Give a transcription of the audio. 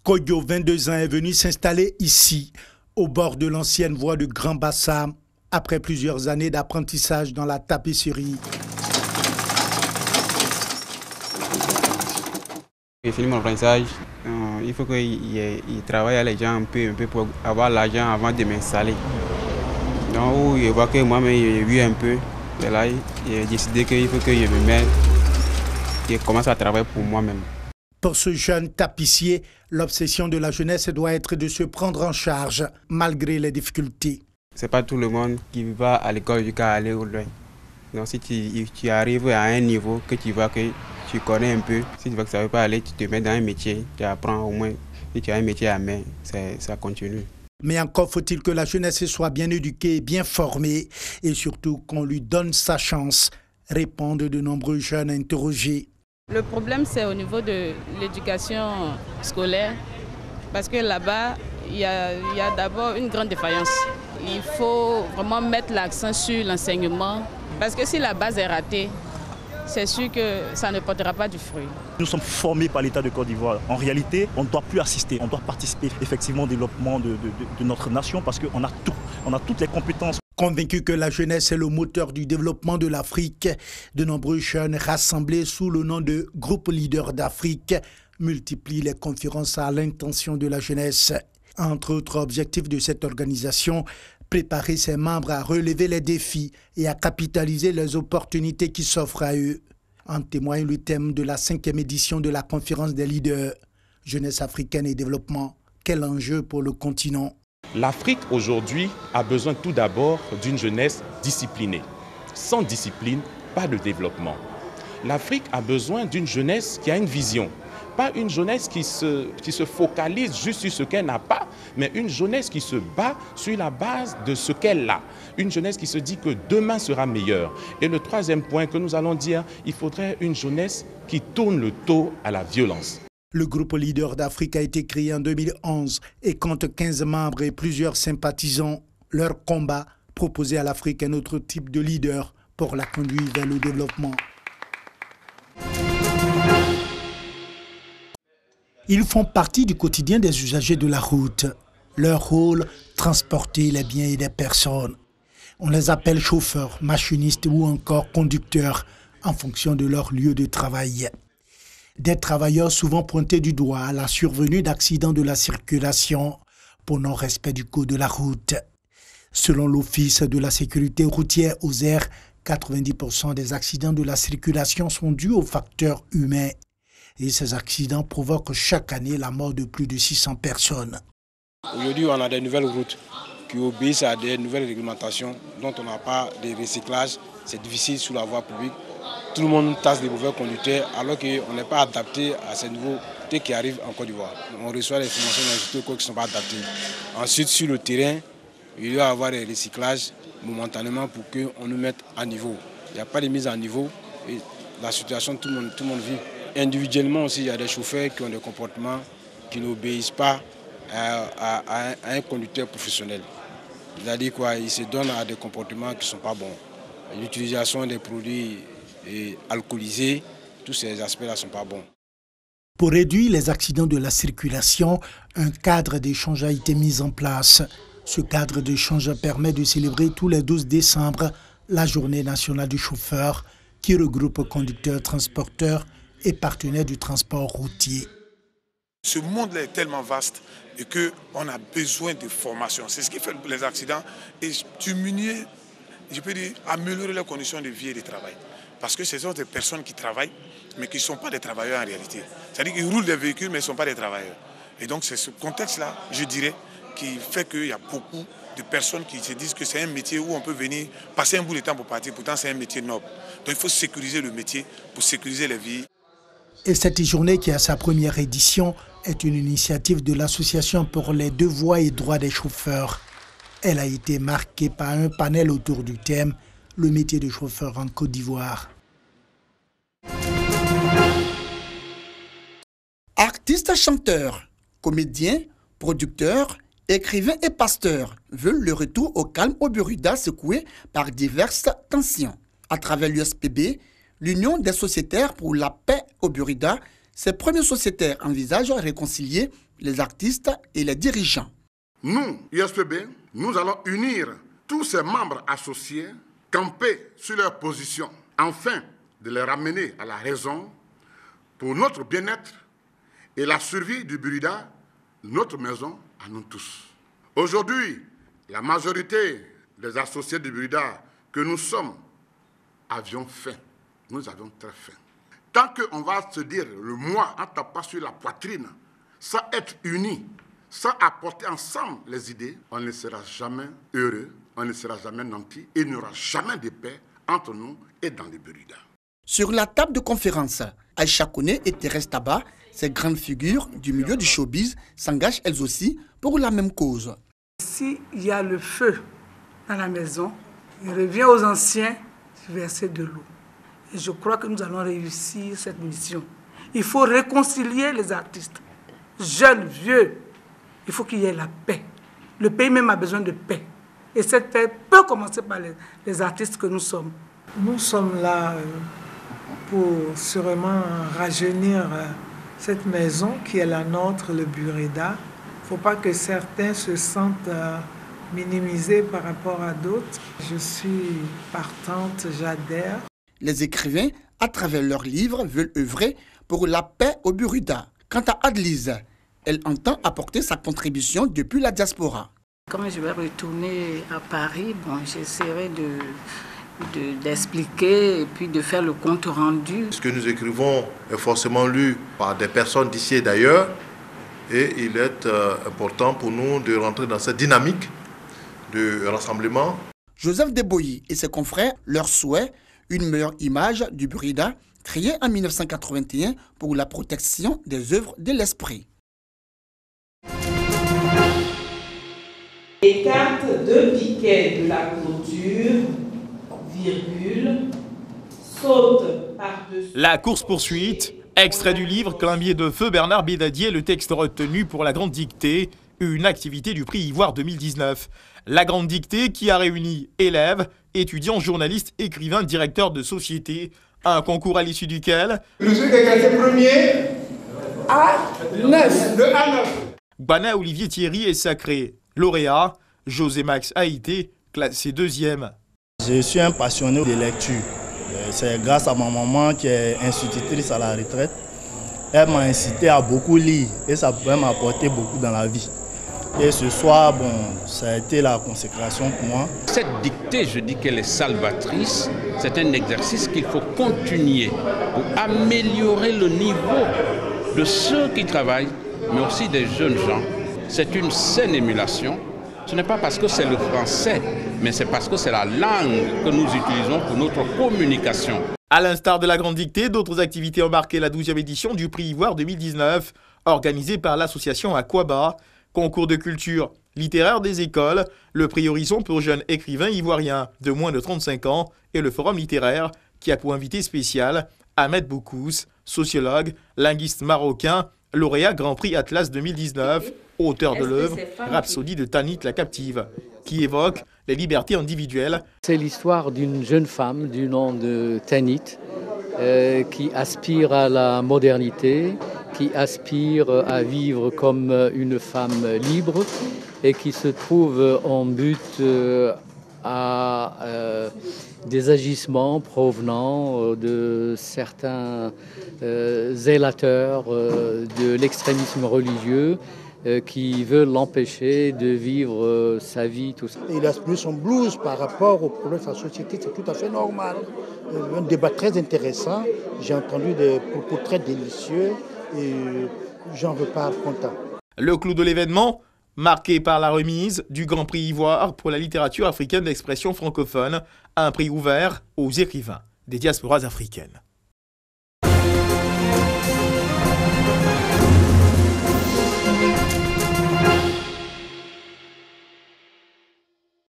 Koyo, 22 ans, est venu s'installer ici, au bord de l'ancienne voie de Grand Bassam, après plusieurs années d'apprentissage dans la tapisserie. J'ai fini mon apprentissage. Il faut qu'il travaille avec les gens un peu pour avoir l'argent avant de m'installer. Donc, je vois que moi-même, j'ai vu un peu. Et là, j'ai décidé qu'il faut que je me mette et commence à travailler pour moi-même. Pour ce jeune tapissier, l'obsession de la jeunesse doit être de se prendre en charge, malgré les difficultés. Ce n'est pas tout le monde qui va à l'école jusqu'à aller au loin. Donc, si tu arrives à un niveau que tu vois que tu connais un peu, si tu vois que ça ne veut pas aller, tu te mets dans un métier, tu apprends au moins. Si tu as un métier à main, ça continue. Mais encore faut-il que la jeunesse soit bien éduquée, bien formée et surtout qu'on lui donne sa chance, répondent de nombreux jeunes interrogés. Le problème, c'est au niveau de l'éducation scolaire, parce que là-bas, il y a d'abord une grande défaillance. Il faut vraiment mettre l'accent sur l'enseignement, parce que si la base est ratée, c'est sûr que ça ne portera pas du fruit. Nous sommes formés par l'État de Côte d'Ivoire. En réalité, on ne doit plus assister, on doit participer effectivement au développement de notre nation parce qu'on a tout, on a toutes les compétences. Convaincus que la jeunesse est le moteur du développement de l'Afrique, de nombreux jeunes rassemblés sous le nom de Groupe Leader d'Afrique multiplient les conférences à l'intention de la jeunesse. Entre autres objectifs de cette organisation, préparer ses membres à relever les défis et à capitaliser les opportunités qui s'offrent à eux. En témoigne le thème de la 5e édition de la conférence des leaders. Jeunesse africaine et développement, quel enjeu pour le continent? L'Afrique aujourd'hui a besoin tout d'abord d'une jeunesse disciplinée. Sans discipline, pas de développement. L'Afrique a besoin d'une jeunesse qui a une vision. Pas une jeunesse qui se focalise juste sur ce qu'elle n'a pas, mais une jeunesse qui se bat sur la base de ce qu'elle a. Une jeunesse qui se dit que demain sera meilleur. Et le troisième point que nous allons dire, il faudrait une jeunesse qui tourne le dos à la violence. Le groupe Leader d'Afrique a été créé en 2011 et compte 15 membres et plusieurs sympathisants. Leur combat, proposer à l'Afrique un autre type de leader pour la conduire vers le développement. Ils font partie du quotidien des usagers de la route. Leur rôle, transporter les biens et les personnes. On les appelle chauffeurs, machinistes ou encore conducteurs en fonction de leur lieu de travail. Des travailleurs souvent pointés du doigt à la survenue d'accidents de la circulation pour non-respect du code de la route. Selon l'Office de la sécurité routière OSER, 90% des accidents de la circulation sont dus aux facteurs humains. Et ces accidents provoquent chaque année la mort de plus de 600 personnes. Aujourd'hui, on a des nouvelles routes qui obéissent à des nouvelles réglementations dont on n'a pas de recyclage. C'est difficile sur la voie publique. Tout le monde tasse des mauvais conducteurs alors qu'on n'est pas adapté à ces nouveautés qui arrivent en Côte d'Ivoire. On reçoit des formations d'instructeurs qui ne sont pas adaptés. Ensuite, sur le terrain, il doit y avoir des recyclages momentanément pour qu'on nous mette à niveau. Il n'y a pas de mise à niveau et la situation, tout le monde vit. Individuellement aussi, il y a des chauffeurs qui ont des comportements qui n'obéissent pas à un conducteur professionnel. C'est-à-dire quoi, ils se donnent à des comportements qui ne sont pas bons. L'utilisation des produits alcoolisés, tous ces aspects-là ne sont pas bons. Pour réduire les accidents de la circulation, un cadre d'échange a été mis en place. Ce cadre d'échange permet de célébrer tous les 12 décembre la journée nationale du chauffeur qui regroupe conducteurs, transporteurs et partenaires du transport routier. Ce monde est tellement vaste et qu'on a besoin de formation. C'est ce qui fait les accidents et diminuer, je peux dire, améliorer les conditions de vie et de travail. Parce que ce sont des personnes qui travaillent, mais qui ne sont pas des travailleurs en réalité. C'est-à-dire qu'ils roulent des véhicules, mais ils ne sont pas des travailleurs. Et donc c'est ce contexte-là, je dirais, qui fait qu'il y a beaucoup de personnes qui se disent que c'est un métier où on peut venir passer un bout de temps pour partir. Pourtant, c'est un métier noble. Donc il faut sécuriser le métier pour sécuriser les vies. Et cette journée qui a sa première édition est une initiative de l'Association pour les devoirs et droits des chauffeurs. Elle a été marquée par un panel autour du thème « Le métier de chauffeur en Côte d'Ivoire ». Artistes, chanteurs, comédiens, producteurs, écrivains et pasteurs veulent le retour au calme au Buruda secoué par diverses tensions. À travers l'USPB, l'Union des sociétaires pour la paix au Buruda, ces premiers sociétaires envisagent de réconcilier les artistes et les dirigeants. Nous, USPB, nous allons unir tous ces membres associés, camper sur leur position, afin de les ramener à la raison pour notre bien-être et la survie du Burida, notre maison à nous tous. Aujourd'hui, la majorité des associés du Burida que nous sommes avions faim. Nous avions très faim. Tant qu'on va se dire le moi en tapant sur la poitrine, sans être unis, sans apporter ensemble les idées, on ne sera jamais heureux, on ne sera jamais nanti et il n'y aura jamais de paix entre nous et dans les Burida. Sur la table de conférence, Aïcha Kone et Thérèse Taba, ces grandes figures du milieu du showbiz, s'engagent elles aussi pour la même cause. S'il y a le feu dans la maison, il revient aux anciens de verser de l'eau. Et je crois que nous allons réussir cette mission. Il faut réconcilier les artistes, jeunes, vieux. Il faut qu'il y ait la paix. Le pays même a besoin de paix. Et cette paix peut commencer par les artistes que nous sommes. Nous sommes là pour sûrement rajeunir cette maison qui est la nôtre, le Burida. Il ne faut pas que certains se sentent minimisés par rapport à d'autres. Je suis partante, j'adhère. Les écrivains, à travers leurs livres, veulent œuvrer pour la paix au Burida. Quant à Adelise, elle entend apporter sa contribution depuis la diaspora. Quand je vais retourner à Paris, j'essaierai d'expliquer et puis de faire le compte rendu. Ce que nous écrivons est forcément lu par des personnes d'ici et d'ailleurs. Et il est important pour nous de rentrer dans cette dynamique de rassemblement. Joseph Deboyi et ses confrères, leur souhait, une meilleure image du Burida, créée en 1981 pour la protection des œuvres de l'esprit. Les cartes de piquet de la clôture, virgule, sautent par-dessus. La course-poursuite, extrait du livre Climbier de feu Bernard Bédadier, le texte retenu pour la Grande Dictée, une activité du prix Ivoire 2019. La Grande Dictée qui a réuni élèves, étudiants, journalistes, écrivains, directeurs de société, un concours à l'issue duquel le truc est classé premier à 9, de A9. Bana Olivier Thierry est sacré lauréat, José Max Haïté, classé deuxième. Je suis un passionné de lecture. C'est grâce à ma maman qui est institutrice à la retraite. Elle m'a incité à beaucoup lire et ça pouvait m'apporter beaucoup dans la vie. Et ce soir, ça a été la consécration pour moi. Cette dictée, je dis qu'elle est salvatrice. C'est un exercice qu'il faut continuer pour améliorer le niveau de ceux qui travaillent, mais aussi des jeunes gens. C'est une saine émulation. Ce n'est pas parce que c'est le français, mais c'est parce que c'est la langue que nous utilisons pour notre communication. À l'instar de la Grande Dictée, d'autres activités ont marqué la 12e édition du prix Ivoire 2019, organisée par l'association Aquaba, concours de culture littéraire des écoles, le prix Horizon pour jeunes écrivains ivoiriens de moins de 35 ans et le forum littéraire qui a pour invité spécial Ahmed Boukous, sociologue, linguiste marocain, lauréat Grand Prix Atlas 2019, auteur de l'œuvre Rhapsodie de Tanit la captive, qui évoque les libertés individuelles. C'est l'histoire d'une jeune femme du nom de Tanit qui aspire à la modernité, qui aspire à vivre comme une femme libre et qui se trouve en but à des agissements provenant de certains zélateurs de l'extrémisme religieux qui veulent l'empêcher de vivre sa vie, tout ça. Il a exprimé son blues par rapport au problème de sa société, c'est tout à fait normal. Un débat très intéressant, j'ai entendu des propos très délicieux et j'en repars content. Le clou de l'événement, marqué par la remise du Grand Prix Ivoire pour la littérature africaine d'expression francophone, un prix ouvert aux écrivains des diasporas africaines.